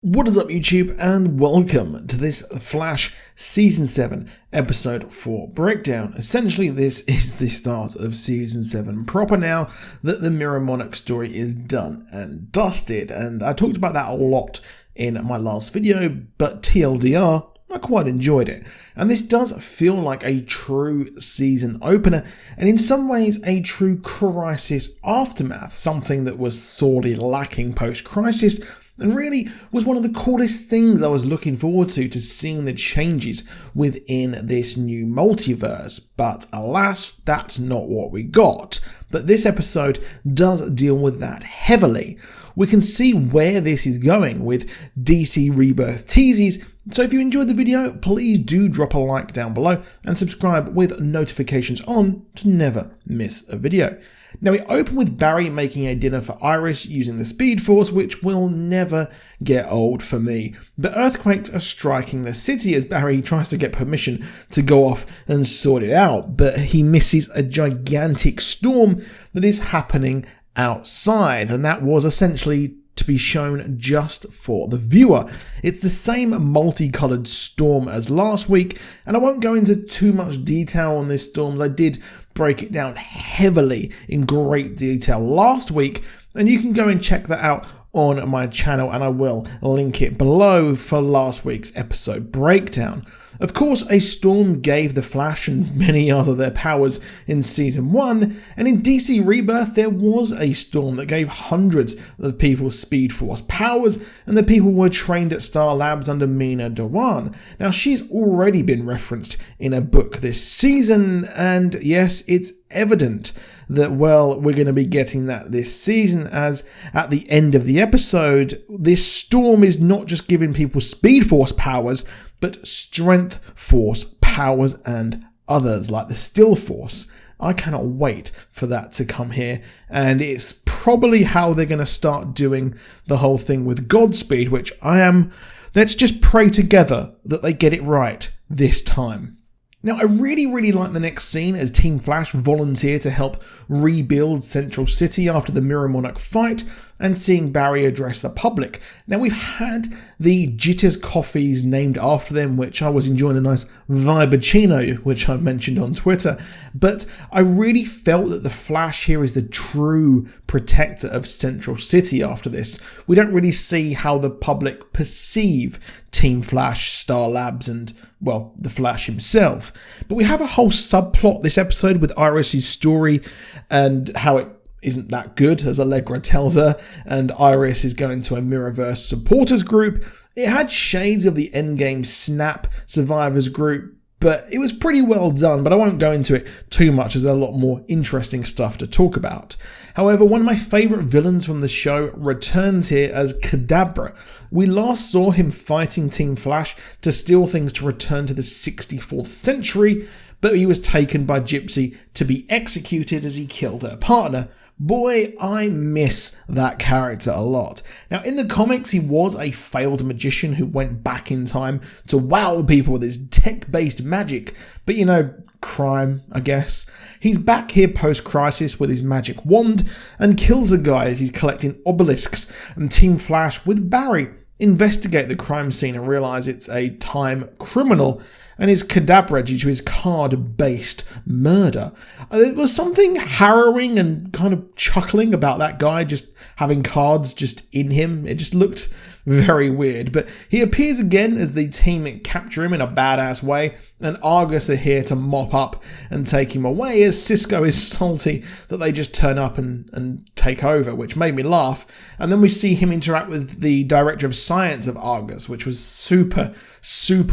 What is up, YouTube, and welcome to this Flash Season 7 Episode 4 breakdown. Essentially, this is the start of Season 7 proper now that the Mirror Monarch story is done and dusted, and I talked about that a lot in my last video, but TLDR, I quite enjoyed it. And this does feel like a true season opener, and in some ways a true Crisis aftermath, something that was sorely lacking post-Crisis, and really was one of the coolest things I was looking forward to seeing the changes within this new multiverse. But alas, that's not what we got. But this episode does deal with that heavily. We can see where this is going with DC Rebirth teases. So if you enjoyed the video, please do drop a like down below and subscribe with notifications on to never miss a video. Now we open with Barry making a dinner for Iris using the Speed Force, which will never get old for me. But earthquakes are striking the city as Barry tries to get permission to go off and sort it out, but he misses a gigantic storm that is happening outside, and that was essentially to be shown just for the viewer. It's the same multicolored storm as last week, and I won't go into too much detail on this storm, as I did break it down heavily in great detail last week, and you can go and check that out on my channel, and I will link it below for last week's episode breakdown. Of course, a storm gave the Flash and many other their powers in Season 1, and in DC Rebirth there was a storm that gave hundreds of people Speed Force powers, and the people were trained at Star Labs under Mina Dewan. Now, she's already been referenced in a book this season, and yes, it's evident that, well, we're going to be getting that this season, as at the end of the episode, this storm is not just giving people Speed Force powers, but Strength Force powers and others, like the Still Force. I cannot wait for that to come here, and it's probably how they're going to start doing the whole thing with Godspeed, which let's just pray together that they get it right this time. Now, I really like the next scene as Team Flash volunteer to help rebuild Central City after the Mirror Monarch fight, and seeing Barry address the public. Now, we've had the Jitters coffees named after them, which I was enjoying a nice Vibercino, which I mentioned on Twitter, but I really felt that the Flash here is the true protector of Central City after this. We don't really see how the public perceive Team Flash, Star Labs, and, well, the Flash himself. But we have a whole subplot this episode with Iris's story and how it isn't that good, as Allegra tells her, and Iris is going to a Mirrorverse supporters group. It had shades of the Endgame Snap survivors group, but it was pretty well done, but I won't go into it too much as there's a lot more interesting stuff to talk about. However, one of my favourite villains from the show returns here as Kadabra. We last saw him fighting Team Flash to steal things to return to the 64th century, but he was taken by Gypsy to be executed as he killed her partner. Boy, I miss that character a lot. Now, in the comics, he was a failed magician who went back in time to wow people with his tech-based magic, but you know, crime, I guess. He's back here post-Crisis with his magic wand and kills a guy as he's collecting obelisks, and Team Flash with Barry investigate the crime scene and realise it's a time criminal and his Kadabra due to his card-based murder. There was something harrowing and kind of chuckling about that guy just having cards just in him. It just looked very weird, but he appears again as the team capture him in a badass way, and Argus are here to mop up and take him away, as Cisco is salty that they just turn up and take over, which made me laugh. And then we see him interact with the director of science of Argus, which was super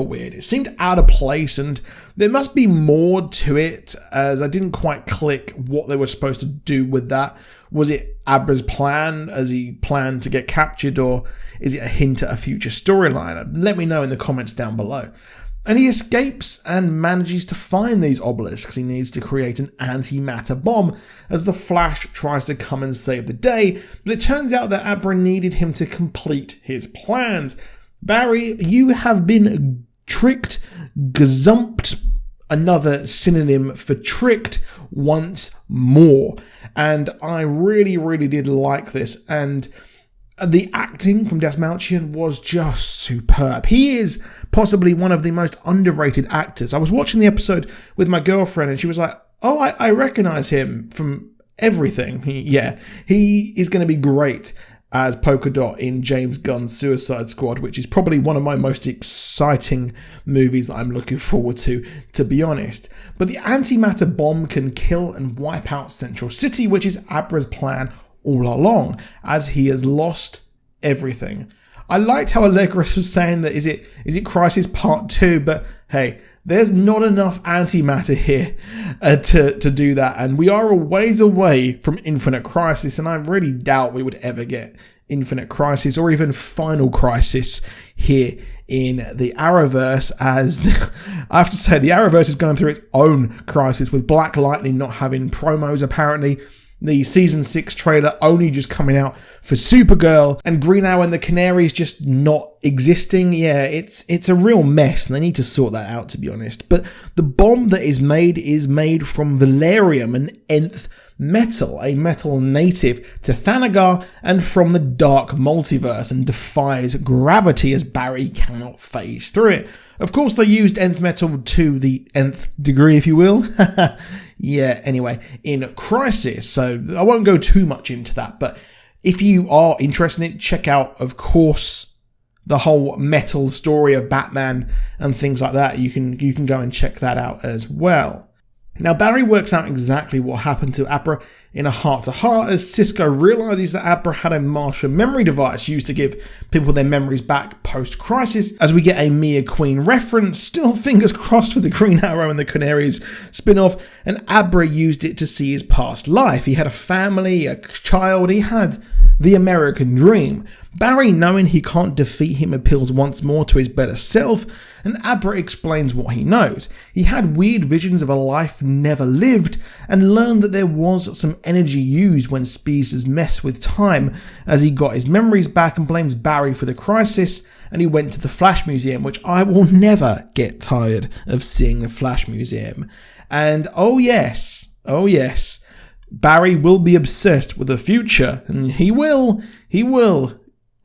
weird. It seemed out of place, and there must be more to it, as I didn't quite click what they were supposed to do with that. Was it Abra's plan as he planned to get captured, or is it a hint at a future storyline? Let me know in the comments down below. And he escapes and manages to find these obelisks. He needs to create an antimatter bomb as the Flash tries to come and save the day, but it turns out that Abra needed him to complete his plans. Barry, you have been tricked, gazumped, another synonym for tricked, once more. And I really did like this, and The acting from Desmouchian was just superb. He is possibly one of the most underrated actors. I was watching the episode with my girlfriend and she was like, oh, I recognize him from everything. He is going to be great as Polka Dot in James Gunn's Suicide Squad, which is probably one of my most exciting movies that I'm looking forward to be honest. But the antimatter bomb can kill and wipe out Central City, which is Abra's plan all along, as he has lost everything. I liked how Allegris was saying that is it Crisis Part 2, but hey, there's not enough antimatter here to do that, and we are a ways away from Infinite Crisis, and I really doubt we would ever get Infinite Crisis or even Final Crisis here in the Arrowverse, as I have to say the Arrowverse is going through its own crisis with Black Lightning not having promos apparently. The season 6 trailer only just coming out for Supergirl, and Green Arrow and the Canaries just not existing. Yeah, it's a real mess, and they need to sort that out, to be honest. But the bomb that is made from Valerium, an nth metal, a metal native to Thanagar and from the dark multiverse, and defies gravity as Barry cannot phase through it. Of course, they used nth metal to the nth degree, if you will. Yeah, anyway, in Crisis, so I won't go too much into that, but if you are interested in it, check out, of course, the whole metal story of Batman and things like that. You can go and check that out as well. Now, Barry works out exactly what happened to Abra in a heart-to-heart as Cisco realises that Abra had a Martian memory device used to give people their memories back post-crisis, as we get a Mia Queen reference, still fingers crossed for the Green Arrow and the Canaries spin-off, and Abra used it to see his past life. He had a family, a child, he had the American dream. Barry, knowing he can't defeat him, appeals once more to his better self, and Abra explains what he knows. He had weird visions of a life never lived, and learned that there was some energy used when speedsters mess with time, as he got his memories back and blames Barry for the crisis, and he went to the Flash Museum, which I will never get tired of seeing the Flash Museum. And oh yes, Barry will be obsessed with the future, and he will,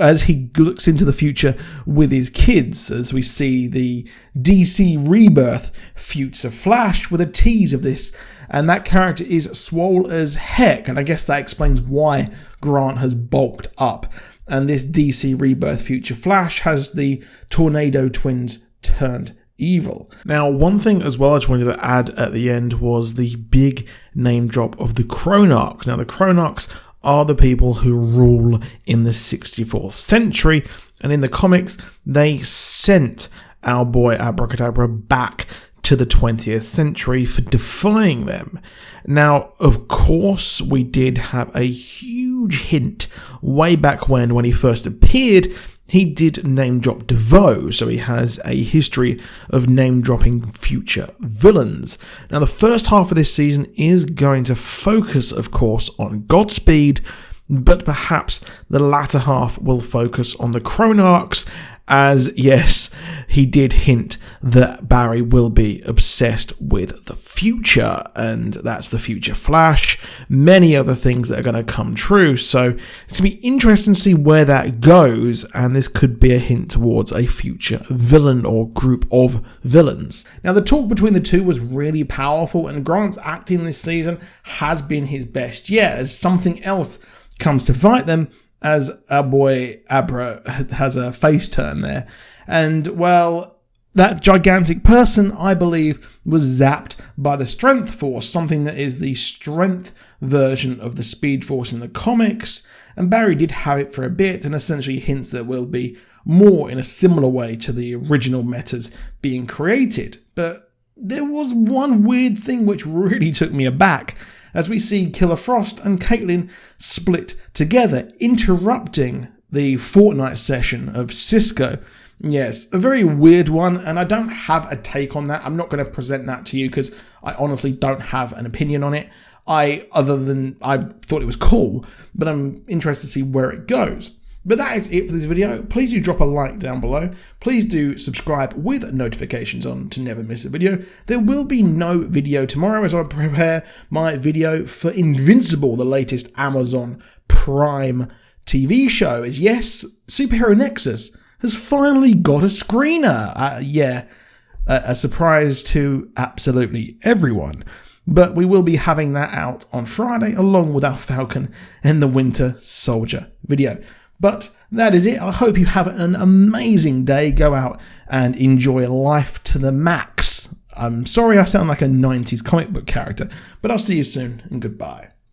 as he looks into the future with his kids, as we see the DC Rebirth future Flash with a tease of this, and that character is swole as heck, and I guess that explains why Grant has bulked up, and this DC Rebirth future Flash has the Tornado Twins turned evil. Now, one thing as well I just wanted to add at the end was the big name drop of the Chronarchs. Now, the Chronarchs are the people who rule in the 64th century, and in the comics they sent our boy Abra Kadabra back to the 20th century for defying them. Now, of course, we did have a huge hint way back when he first appeared. He did name drop DeVoe, so he has a history of name dropping future villains. Now, the first half of this season is going to focus, of course, on Godspeed, but perhaps the latter half will focus on the Chronarchs, as yes, he did hint that Barry will be obsessed with the future, and that's the future Flash, many other things that are going to come true, so it's going to be interesting to see where that goes, and this could be a hint towards a future villain or group of villains. Now, the talk between the two was really powerful, and Grant's acting this season has been his best yet, as something else comes to fight them, as our boy Abra has a face turn there. And, well, that gigantic person, I believe, was zapped by the Strength Force, something that is the strength version of the Speed Force in the comics. And Barry did have it for a bit, and essentially hints that will be more in a similar way to the original metas being created. But there was one weird thing which really took me aback, as we see Killer Frost and Caitlin split together, interrupting the Fortnite session of Cisco. Yes, a very weird one, and I don't have a take on that. I'm not going to present that to you because I honestly don't have an opinion on it. Other than I thought it was cool, but I'm interested to see where it goes. But that is it for this video. Please do drop a like down below. Please do subscribe with notifications on to never miss a video. There will be no video tomorrow as I prepare my video for Invincible, the latest Amazon Prime TV show is, yes, Superhero Nexus has finally got a screener. A surprise to absolutely everyone. But we will be having that out on Friday along with our Falcon and the Winter Soldier video. But that is it. I hope you have an amazing day. Go out and enjoy life to the max. I'm sorry I sound like a 90s comic book character, but I'll see you soon and goodbye.